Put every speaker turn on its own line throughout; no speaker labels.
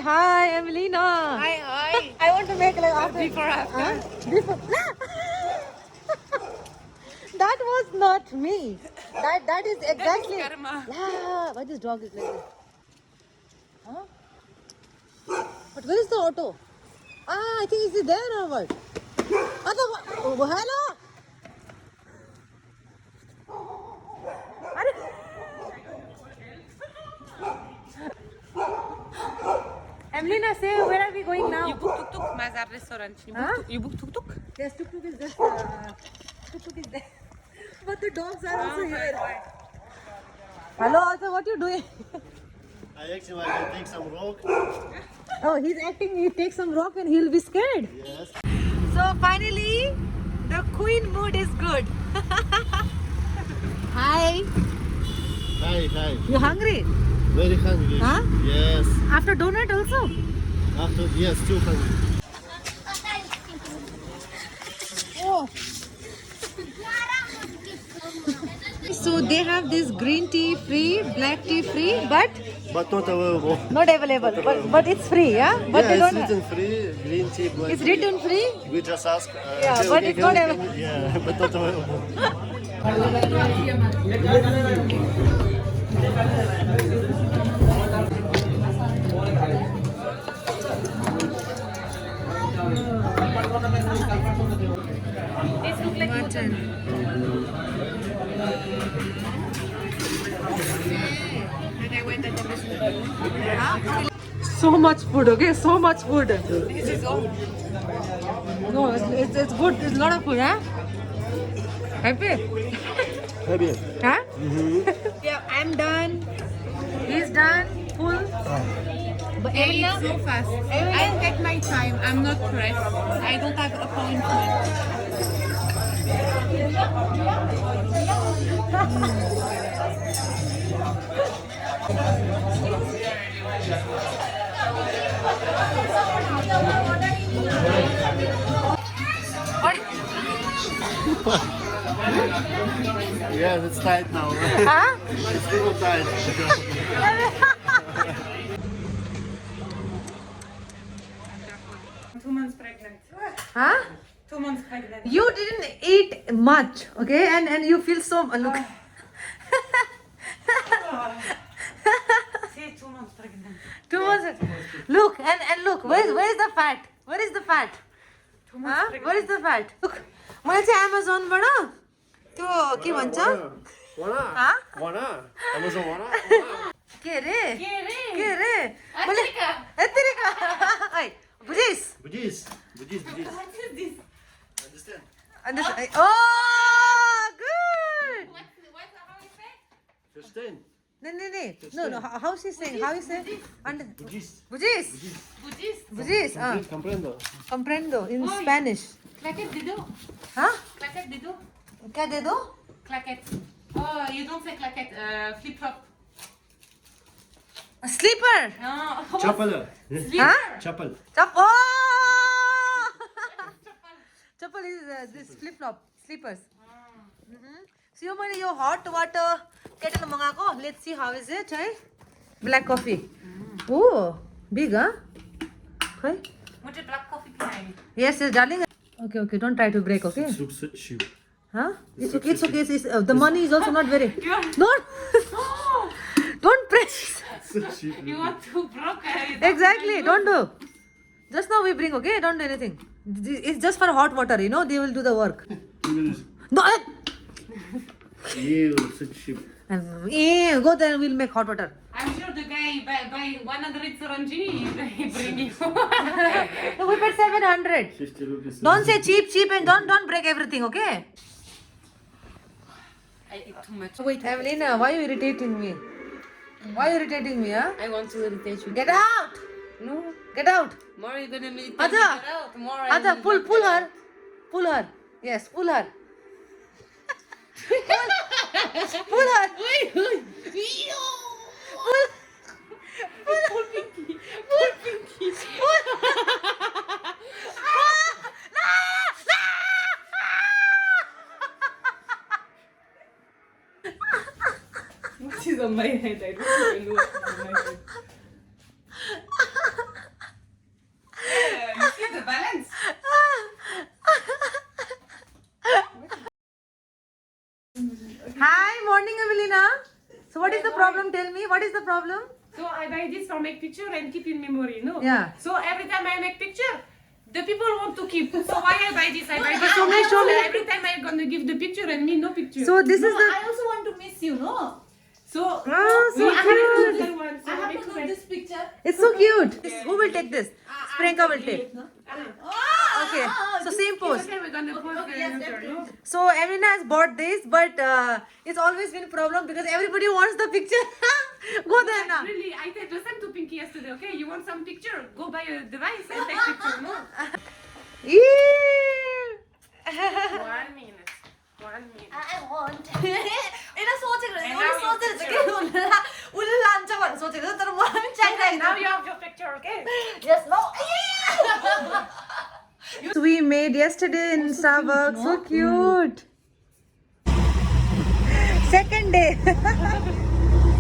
hi, Emelina.
Hi.
I want to make like after.
Before, after.
Huh? Before. That was not me. That is exactly.
That is karma.
Yeah, why this dog is like this? Huh? But where is the auto? I think is it there or what? Oh, hello. अरे Emelina, say where are we going now?
You book tuk-tuk, Mazar restaurant.
Huh?
You book tuk-tuk?
Yes, tuk-tuk is just tuk-tuk is there. But the dogs are also here. Hello, also what you doing?
I actually want to take some rock.
Oh, he's acting. He takes some rock and he'll be scared.
Yes.
So finally, the queen mood is good. Hi.
Hi.
You hungry?
Very hungry.
Huh?
Yes.
After donut also?
Yes, too hungry.
Oh. So they have this green tea free, black tea free, but
But not available.
not available. But it's free, yeah? But
yeah,
they
it's
don't
written free, green tea, black
It's
tea.
written free?
We just ask.
Yeah, but it's not available.
Yeah, but not available.
Mutton. So much food, okay? So much food.
This is all.
No, it's good. It's a lot of food, huh? Happy?
Happy.
Huh? Yeah, I'm done. He's done. Full. But
Hey,
Emelina?
it's so fast. I take my time. I'm not pressed. I don't have appointment.
Yes, it's tight now.
Huh?
It's little tight.
2 months pregnant.
Huh?
2 months pregnant.
You didn't eat much, okay? And you feel so look.
See, 2 months pregnant.
2 months. Look and look. Where is the fat? Where is the fat?
2 months
Huh?
pregnant.
Where is the fat? Look. मैले चाहिँ Amazonबाट त्यो के भन्छ?
Wanna? Wanna? Amazon wanna?
के रे?
के रे?
मैले
Atrika.
यत्तिका ओइ बुझिस?
Budis.
What is this?
Understand?
And this oh good.
How you say?
Verstehen?
No, how she saying? How you say?
Budis.
Buझिस?
Buddhist.
बुझिस?
Comprendo.
Comprendo in
Oi.
Spanish.
Claquette de dos.
Huh?
Claquette de dos.
क्या दे दो?
Claquette. Oh, you don't say claquette. Flip-flop.
A sleeper.
No.
Chapel.
Huh?
Chapel.
Oh! Chappal is this flip flop sleepers. So you मैले यो hot water kettle मगाएको. Let's see how is it, है? Black coffee. Oh, big, huh? Okay.
मुझे black coffee पिलाएंगे.
Yes, darling. Okay, don't try to break, okay?
Shoe.
Huh? It's okay. The money is also not very. Don't press.
You want to broke it.
Exactly. Don't do. Just now we bring, okay? Don't do anything. It's just for hot water, you know. They will do the work. No.
Ew, such sheep.
Go there and we'll make hot water.
I'm sure the guy buy 100 Sarangini, they bring you.
No, we paid 700.
50 rupees.
Don't say cheap and don't break everything, okay?
I eat too much.
Wait, Emelina, why are you irritating me? Why are you irritating me, huh?
I want to irritate you.
Get out!
No.
Get out!
More you're gonna need
Ada.
get out. More I
Ada,
need
pull
to get
her.
out.
Pull her. Yes, pull her. Pull her. Pull.
Pull Pinky. Pull Pinky. What is on my head? I don't even know what's on my head.
the problem? Tell me, what is the problem?
So I buy this for make picture and keep in memory, no?
Yeah.
So every time I make picture, the people want to keep. So why I buy this? I buy this.
Show me, show me.
Every time I'm gonna give the picture and me no picture.
So this is the...
I also want to miss you, no?
so
Oh, so
I have
cute.
another one. So
I have
make
to
my-
do this picture.
It's so cute. Who will take this? Priyanka will take.
Oh,
Okay, so same pose.
Okay, we're gonna put the
yes,
answer, no?
So Emina has bought this, but it's always been a problem because everybody wants the picture. Go there now.
Really, I said listen to Pinky yesterday. Okay, you want some picture? Go buy a device and take picture, no?
Eee.
1 minute. 1 minute.
I want. यसलाई सोचेको
And
उसले
now you
सोचेको छ
picture.
कि उसले लान्छ भनेर सोचेको छ तर मलाई पनि चाहिरहेको
Now you have your picture, okay?
Yes no
So we made yesterday in Starbucks. So cute. Second day.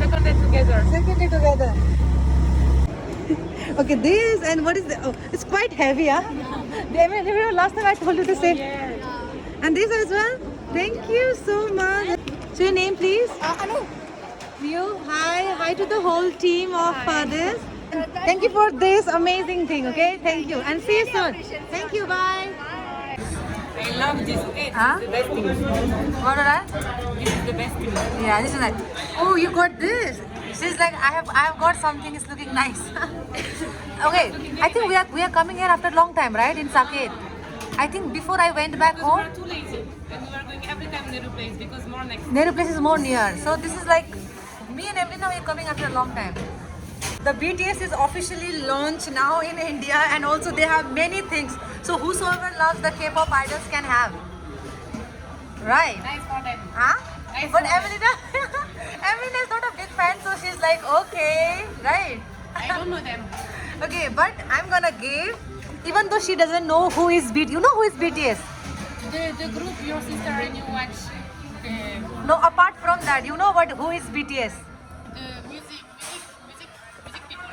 Second day together.
Second day together. Okay, this and what is the? Oh, it's quite heavy, huh? Remember last time I told you to say. And this as well. Thank you so much. So your name, please.
Anu
You. Hi to the whole team of this. Thank you for this amazing thing. Okay, thank you, and see you soon. Thank you. Bye.
I love this, okay?
Huh?
This is the best thing.
What are that?
This is the best thing.
Yeah, this is like. Oh, you got this. She's like, I have got something. It's looking nice. Okay, I think we are coming here after a long time, right? In Saket. I think before I went back
Because we
home,
are too lazy. And we are going every time Nehru place because more next.
Nehru place is more near. So this is like me and Emily now we are coming after a long time. The BTS is officially launched now in India, and also they have many things. So whosoever loves the K-pop idols can have. Right?
Nice for them.
Huh?
Nice
But
one.
Evelina, Evelina is not a big fan, so she's like, okay, right?
I don't know them.
Okay, but I'm gonna give, even though she doesn't know who is BTS. You know who is BTS?
The group, your sister and you watch the
No, apart from that, you know what? Who is BTS?
music people.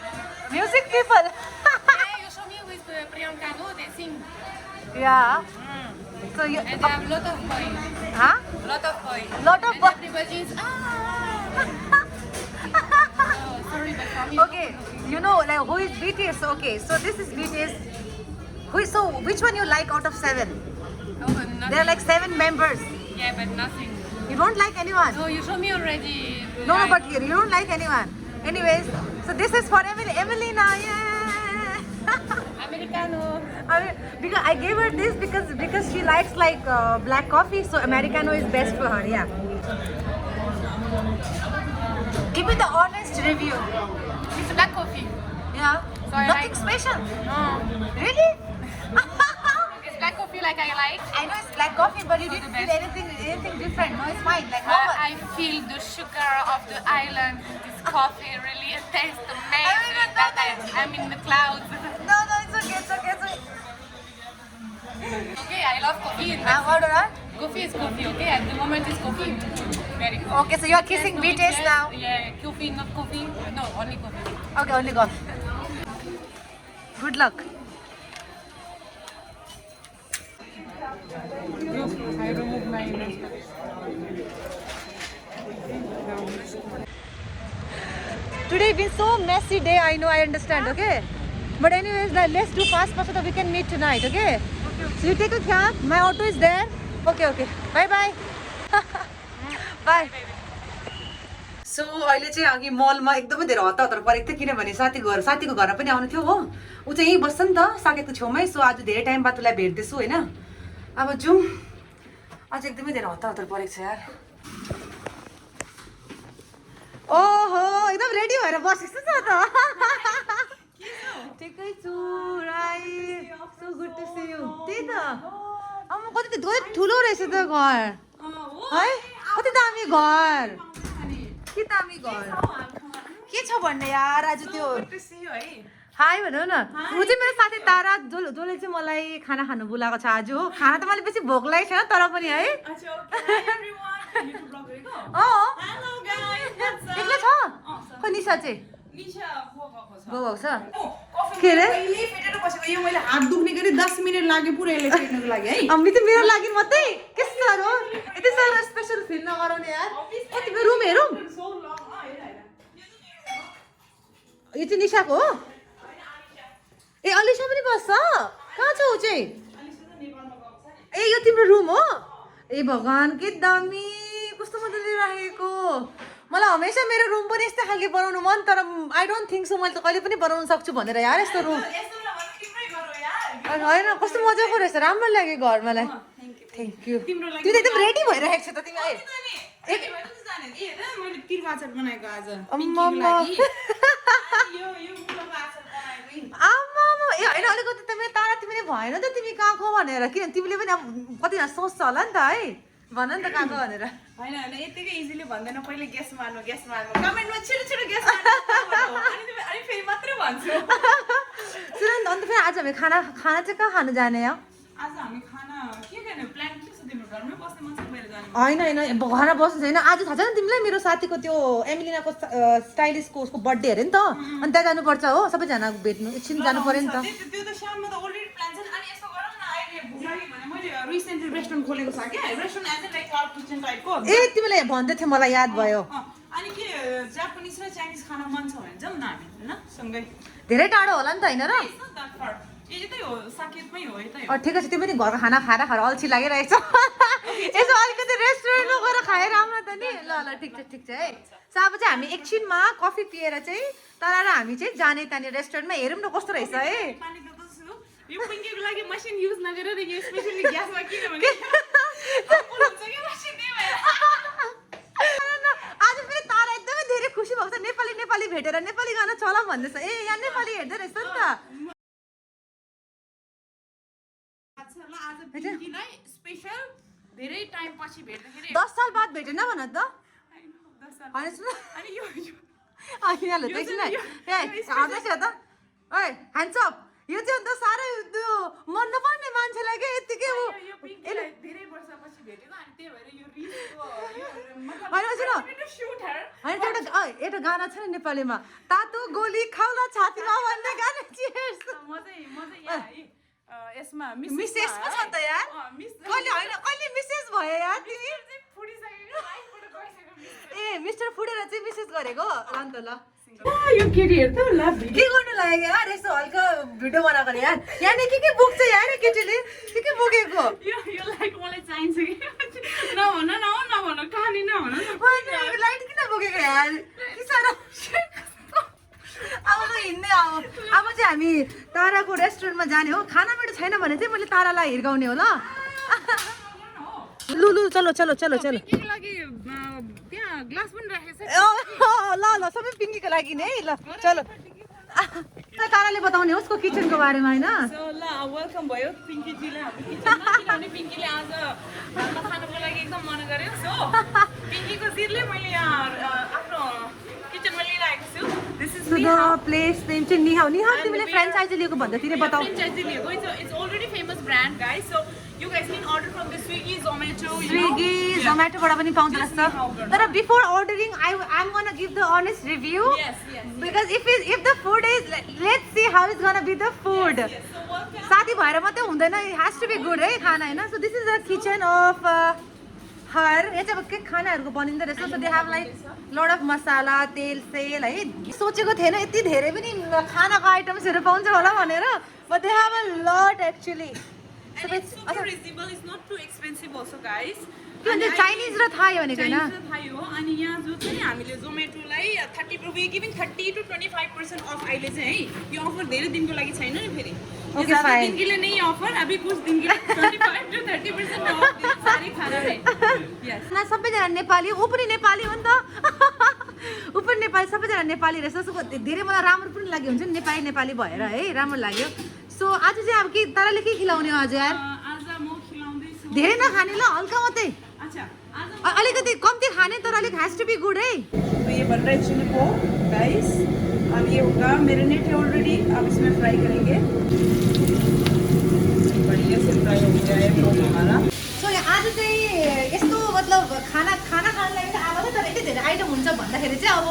Music people.
Yeah, you show me with Priyanka, no? They sing.
Yeah. So you,
And they have lot of boys.
huh?
Lot of boys.
Lot of
And
boys.
everybody is, oh, sorry, but for me.
Okay, you know like who is BTS? Okay, so this is BTS. Who is, so which one you like out of 7?
Oh, but nothing.
There are like 7 members.
Yeah, but nothing.
You don't like anyone?
No, you show me already.
No, but you don't like anyone. Anyways, so this is for Evelina. Yeah.
Americano.
Because I gave her this because she likes like black coffee, so Americano is best for her. Yeah. Give me the honest review.
It's black coffee.
Yeah.
So I
Nothing
like-
special.
No.
Really?
It's black coffee like I like.
I know it's black coffee, but you
So
didn't
the
feel
best.
anything different. No, it's fine. Like
But
normal.
I feel the sugar of the island. This coffee really tastes amazing.
I mean,
That I'm in the clouds.
No, it's okay. It's okay. It's okay.
Okay, I love coffee.
What are
Coffee is coffee, okay? At the moment it's coffee. Very good.
Okay, so you are kissing
Yes,
BTS
yes,
now.
Yeah, coffee, not coffee. No, only coffee.
Okay, only coffee. Good luck.
I remove my
Today been so messy day. I know, I understand. Okay, but anyways, let's do fast so that we can meet tonight. Okay. So you take a cab. My auto is there. Okay. Bye bye. Bye. सो अहिले चाहिँ अघि मलमा एकदमै धेरै हतार परेको थियो किनभने साथीको घरमा पनि आउनु थियो हो ऊ चाहिँ यहीँ बस्छ नि त साकेको छेउमै सो आज धेरै टाइम बाद उसलाई भेट्दैछु होइन अब जाउँ आज एकदमै धेरै हतार परेको छ यार ओहो एकदम रेडी भएर बसेको छ त ठिकै छु राई सो गुड टु सी यु त्यही त अब कति ठुलो रहेछ त घर है कति दामी घर के दामी घर के छ भन्ने यार आज त्यो हाई भनौँ न ऊ चाहिँ मेरो साथी तारा जसले चाहिँ मलाई खाना खानु बोलाएको छ आज हो खाना त मैले बेसी भोक लागेको छैन तर पनि है एक्लै छ खै निशा चाहिँ गएको छ के अरे
यो मैले हात दुख्ने गरी 10 मिनेट लाग्यो पुरै यसले सेक्नको लागि है
अम्मी त मेरो लागि मात्रै के साह्रो यति साह्रो स्पेसल फिल नगराउने यार कति रुम हेरौँ यो चाहिँ निशाको हो ए अलिसा पनि बस्छ कहाँ छ ऊ चाहिँ ए यो तिम्रो रुम हो ए भगवान् के दामी कस्तो मजाले राखेको मलाई हमेसा मेरो रुम पनि यस्तै खालके बनाउनु मन तर आई डोन्ट थिङ्क सो मैले त कहिले पनि बनाउन सक्छु भनेर यार यस्तो रुम होइन कस्तो मजाको रहेछ राम्रो लाग्यो घर मलाई थ्याङ्क यू तिमी त एकदम रेडी भइरहेको छ त तिमी आमा ए होइन अलिकति त मेरो तारा तिमीले भएन त तिमी कहाँको भनेर किन तिमीले पनि अब कतिजना सोच्छ होला नि त है भन नि त कहाँको भनेर
होइन यतिकै इजिली भन्दैन पहिले गेस मार्नु कमेन्टमा छिटो गेस मार्नु अनि फेरि मात्रै भन्छु
सुन नि अन्त फेरि आज हामी खाना चाहिँ कहाँ खानु जाने हो
आज हामी खाना के गर्ने प्लान के छ तिम्रो घरमै बस्ने मान्छे बाहिर जाने
होइन घरमा बस्नु छैन आज थाहा छ नि तिमीलाई मेरो साथीको त्यो एमिलिनाको स्टाइलिस्टको उसको बर्थडे अरे नि त अनि त्यहाँ जानुपर्छ हो सबैजना भेट्नु एकछिन जानु पर्यो नि त
त्यो त साममा त अलरेडी प्लान छ अनि यसो गरौँ न अहिले भुख लाग्यो भने मैले रिसेन्टली रेस्टुरेन्ट खोलेको छ क्या restaurant as like cloud kitchen टाइपको
ए तिमीले भन्दै थियो मलाई याद भयो
अनि के जापानिज र चाइनिज खाना मन छ भने जाउँ न हामी हैन सँगै
धेरै टाढो होला नि त होइन र
यतै हो साकेतमै हो यतै
ठिक छ तिमी पनि घरको खाना खाएर अल्छी लागिरहेको छ यसो अलिकति रेस्टुरेन्टमा गएर खाएर आउन त नि ल ठिक छ है सो अब चाहिँ हामी एकछिनमा कफी पिएर चाहिँ तर र हामी चाहिँ जाने त्यहाँनिर रेस्टुरेन्टमा हेरौँ न कस्तो रहेछ है
यो पिङ्कीको लागि मसिन युज नगरेर यो स्पेशली ग्यासमा किनभने
आज फेरि तारा एकदमै धेरै खुसी भएको छ नेपाली भेटेर नेपाली गाना चलाउँ भन्दैछ ए यहाँ नेपाली हेर्दै रहेछ नि त
आज पिङ्कीलाई स्पेशल धेरै टाइम पछि भेट्दाखेरि
10 साल बाद भेटेन भन त
अनि यो
यहाँले देखिन आउँदैछ त ओइ ह्यान्ड्स अप यो चाहिँ अन्त साह्रै त्यो मन नपर्ने मान्छेलाई क्या यत्तिकै ऊ
धेरै वर्षपछि भेटेको अनि त्यही भएर यो
होइन सुन होइन एउटा गाना छ नि नेपालीमा तातो गोली खाउला छातीमा भन्ने गाना
यसमा
मिसेस पो छ त यार कहिले मिसेस भयो यार तिमी ए मिस्टर फुडेर चाहिँ मिसेस गरेको अन्त ल
यो केटीहरू त ल
के गर्नु लाग्यो यार यसो हल्का भिडियो बनाएको यार यहाँनिर के बोक्छ यार केटीले के बोकेको
यो लाइट मलाई चाहिन्छ कि नभन कहानी नभन
लाइट किन बोकेको यार के साह्रो अब त हिँड्ने अब चाहिँ हामी ताराको रेस्टुरेन्टमा जाने हो खाना मिठो छैन भने चाहिँ मैले तारालाई हिर्काउने हो ल लु चलो
त्यहाँ ग्लास पनि राखेछ
ल सबै पिङ्कीको लागि नै ल चलो ताराले बताउने हो उसको किचनको बारेमा होइन
ल वेलकम भयो पिङ्कीजीलाई हाम्रो किचनमा किनभने पिङ्कीले आज खाना खानुको लागि एकदम मन गर्यो सो पिङ्कीको जिरले मैले यहाँ आफ्नो किचनमा लिइरहेको छु this is
the place name चाहिँ निहाउ तिमीले फ्रेन्चाइजी लिएको भन्दा तिमीले बताऊ
फ्रेन्चाइजी लिएको it's already famous brand guys so you guys can order from the Swiggy, Zomato,
Zomato बाट पनि पाउँछ जस्तो तर before ordering I'm gonna give the honest review because if the food is let's see how it's gonna be the food साथी भएर मात्रै हुँदैन it has to be good है खाना हैन so this is the kitchen of her यहाँ चाहिँ अब के खानाहरूको बनिँदो रहेछ so they have like lot of मसाला तेल सेल है सोचेको थिएन यति धेरै पनि खानाको आइटम्सहरू पाउँछ होला भनेर but they have a lot actually
and it's super reasonable it's not too expensive also guys
Chinese र थाई भनेको हैन
थाई हो अनि यहाँ जो चाहिँ हामीले जोमेटोलाई 30 we giving 30 to 25% अफ अहिले चाहिँ है यो अफर धेरै दिनको लागि छैन नि फेरि
ओके फाइन
दिन के लिए नहीं ऑफर अभी कुछ दिन के लिए 25 to 30% ऑफ सारे खाना है यस
ना सबैजना नेपाली ऊ पनि नेपाली हो नि त ऊ पनि नेपाली सबैजना नेपाली रहेछ सो धेरै मलाई राम्रो पनि लाग्यो हुन्छ नि नेपाली भएर है राम्रो लाग्यो सो आज चाहिँ अब के ताराले के खिलाउने हो आज यार
आज म खिलाउँदैछु
धेरै नखाने ल हल्का मात्रै
अच्छा आज
अलिकति कम्ती खाने तर अलिक हैज टु बी गुड है
तो ये बन रहा है चिली पोर्क गाइस अब ये होगा मैरिनेट है ऑलरेडी अब इसमें फ्राई करेंगे बढ़िया से फ्राई हो गया है पोर्क हमारा
सो आज चाहिँ यस्तो मतलब खाना खानको लागि त आएको तर यति धेरै आइटम हुन्छ भन्दाखेरि चाहिँ अब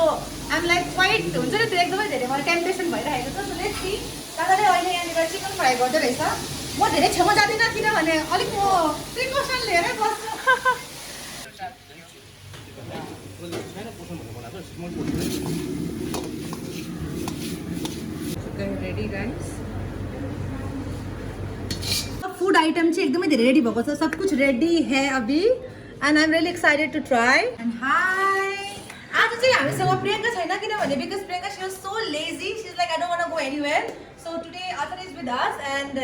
आइम लाइक क्वाइट हुन्छ नि त्यो एकदमै धेरै मलाई टेम्पटेसन भइरहेको छ सो लेट्स सी दादाले अहिले यहाँनिर चिकन फ्राई गर्दै रहेछ म धेरै छेउमा जाँदिनँ किनभने अलिक म प्रिकसन लिएरै बस्छु Okay, ready guys. Food item चाहिँ एकदमै धेरै रेडी भएको छ सब कुछ रेडी है अभी and I am really excited to try and hi आज चाहिँ हामीसँग प्रियङ्का छैन किनभने because Priyanka she was so lazy she is like I don't want to go anywhere so today Athar is with us and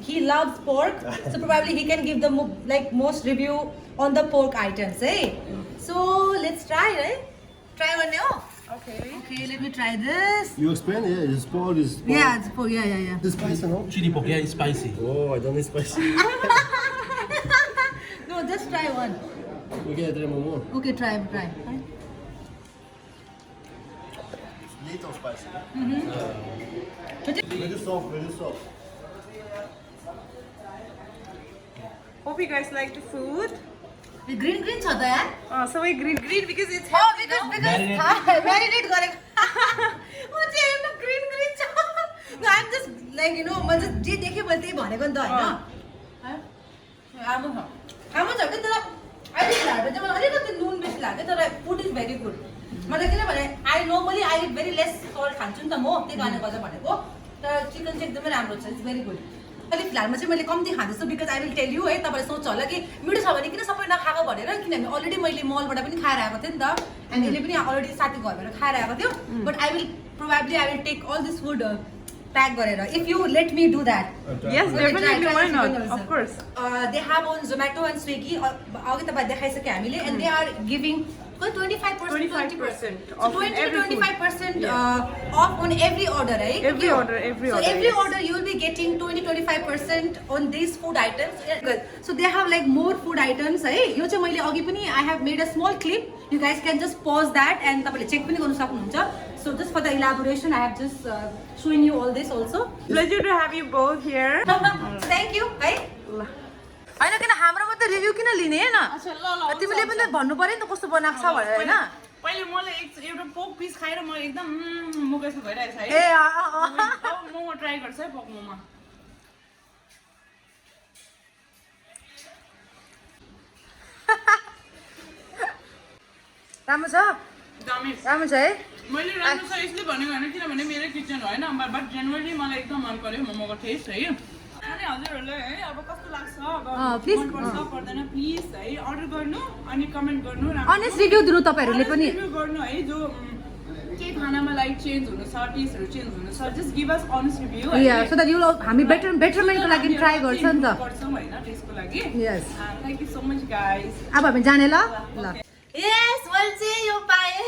he loves pork so probably he can give the like most review on the pork items है so let's try है try गर्ने हो
Okay.
Okay, let me try this.
You explain? Yeah, it's pork. Is pork.
Yeah, it's pork. Yeah.
It's spicy, no?
Chili pork, yeah, it's spicy.
Oh, I don't need spicy.
No, just try one.
Okay, try more.
Okay, try.
Little spicy.
Mm-hmm.
Very soft.
Hope you guys like the food.
Green छ त यार
So we green because it's
Oh, because marinate गरेको म चाहिँ हेर्नु green छ No, I'm just like, you know, म just जे देखेँ मैले त्यही भनेको नि त हैन राम्रो छ के तर अहिले लाग्यो चाहिँ मलाई अलिकति नुन बेसी लाग्यो तर फुड इज भेरी गुड मलाई किनभने I normally I eat very less salt खान्छु नि त म त्यही कारणले गर्दा भनेको तर चिकन चाहिँ एकदमै राम्रो छ इट्स भेरी गुड अहिले फिलहालमा चाहिँ मैले कम्ती खाँदैछु because I will tell you है तपाईँले सोच्छ होला कि मिठो छ भने किन सबै नखाएको भनेर किनभने अलरेडी मैले मलबाट पनि खाएर आएको थिएँ नि त एन्ड यसले पनि अलरेडी साथी घरबाट खाएर आएको थियो but I will probably I will take all this food pack गरेर if you let me do that
Yes, definitely. Why not? Of course.
They have on Zomato and Swiggy अघि तपाईँ देखाइसक्यो हामीले and they are giving 25%
off on every food.
25% off on every order, right?
Every order.
So every
yes.
order you will be getting 20-25% on these food items. Good. So they have like more food items, है यो चाहिँ मैले अघि पनि I have made a small clip. You guys can just pause that and तपाईले check पनि गर्न सक्नुहुन्छ. So just for the elaboration, I have just showing you all this also.
Pleasure to have you both here.
Thank you. है हैन किन हाम्रो मात्रै review किन लिने हैन तिमीले पनि भन्नु पर्यो नि त कस्तो बनाएको छ भनेर हैन
पहिले मलाई एउटा पोक पिस खाएर म एकदम मुखैसो भइरहेछ है
ए
अब मोमो ट्राई गर्छ है पोक मोमो
राम्रो छ
दामी
राम्रो छ है
मैले राम्रो छ यसले भनेको हैन किनभने मेरो किचन हो हैन बट जेन्युइनली मलाई एकदम मन पर्यो मोमोको टेस्ट है अनि हजुरहरुलाई है अब कस्तो लाग्छ अब
please,
मन पर्छ पर्दैन प्लिज है अर्डर गर्नु अनि कमेन्ट गर्नु
अनेस्ट रिभ्यू दिनु तपाईहरुले पनि
रिभ्यू गर्नु है जो के खानामा लाइक चेन्ज हुनु छ टेस्टहरु चेन्ज हुनु छ जस्ट गिभ अस अनेस्ट रिभ्यू
या सो दैट यु हामी बेटरमेन्टको लागि ट्राई गर्छ नि त
गर्छौं हैन टेस्टको लागि
yes
thank you so much guys
अब हामी जाने ल यस मैले चाहिँ यो पाएँ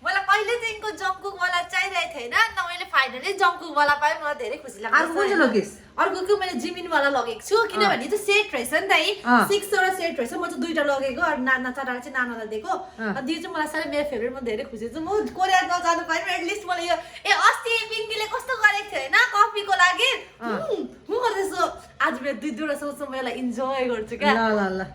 मलाई कहिलेदेखिको जङ्कुक वाला चाहिरहेको थिएन न मैले फाइनली जङ्कुक वाला पाएँ मलाई धेरै खुसी लाग्यो अर्को कुन चाहिँ लगिस अर्को मैले जिमिन वाला लगेको छु किनभने त्यो सेट रहेछ नि त है 6 वटा सेट रहेछ म चाहिँ 2टा लगेको अनि नाना चराले चाहिँ नानालाई दिएको अनि यो चाहिँ मलाई साह्रै मेरो फेभरेट म धेरै खुसी छु म कोरिया नजानु पाएँ एटलिस्ट मलाई यो अस्ति पिङ्कीले कस्तो गरेको थियो हैन कफीको लागि म गर्दैछु आज मेरो 2 दुईवटा सोच्छु म यसलाई इन्जोय गर्छु क्या ल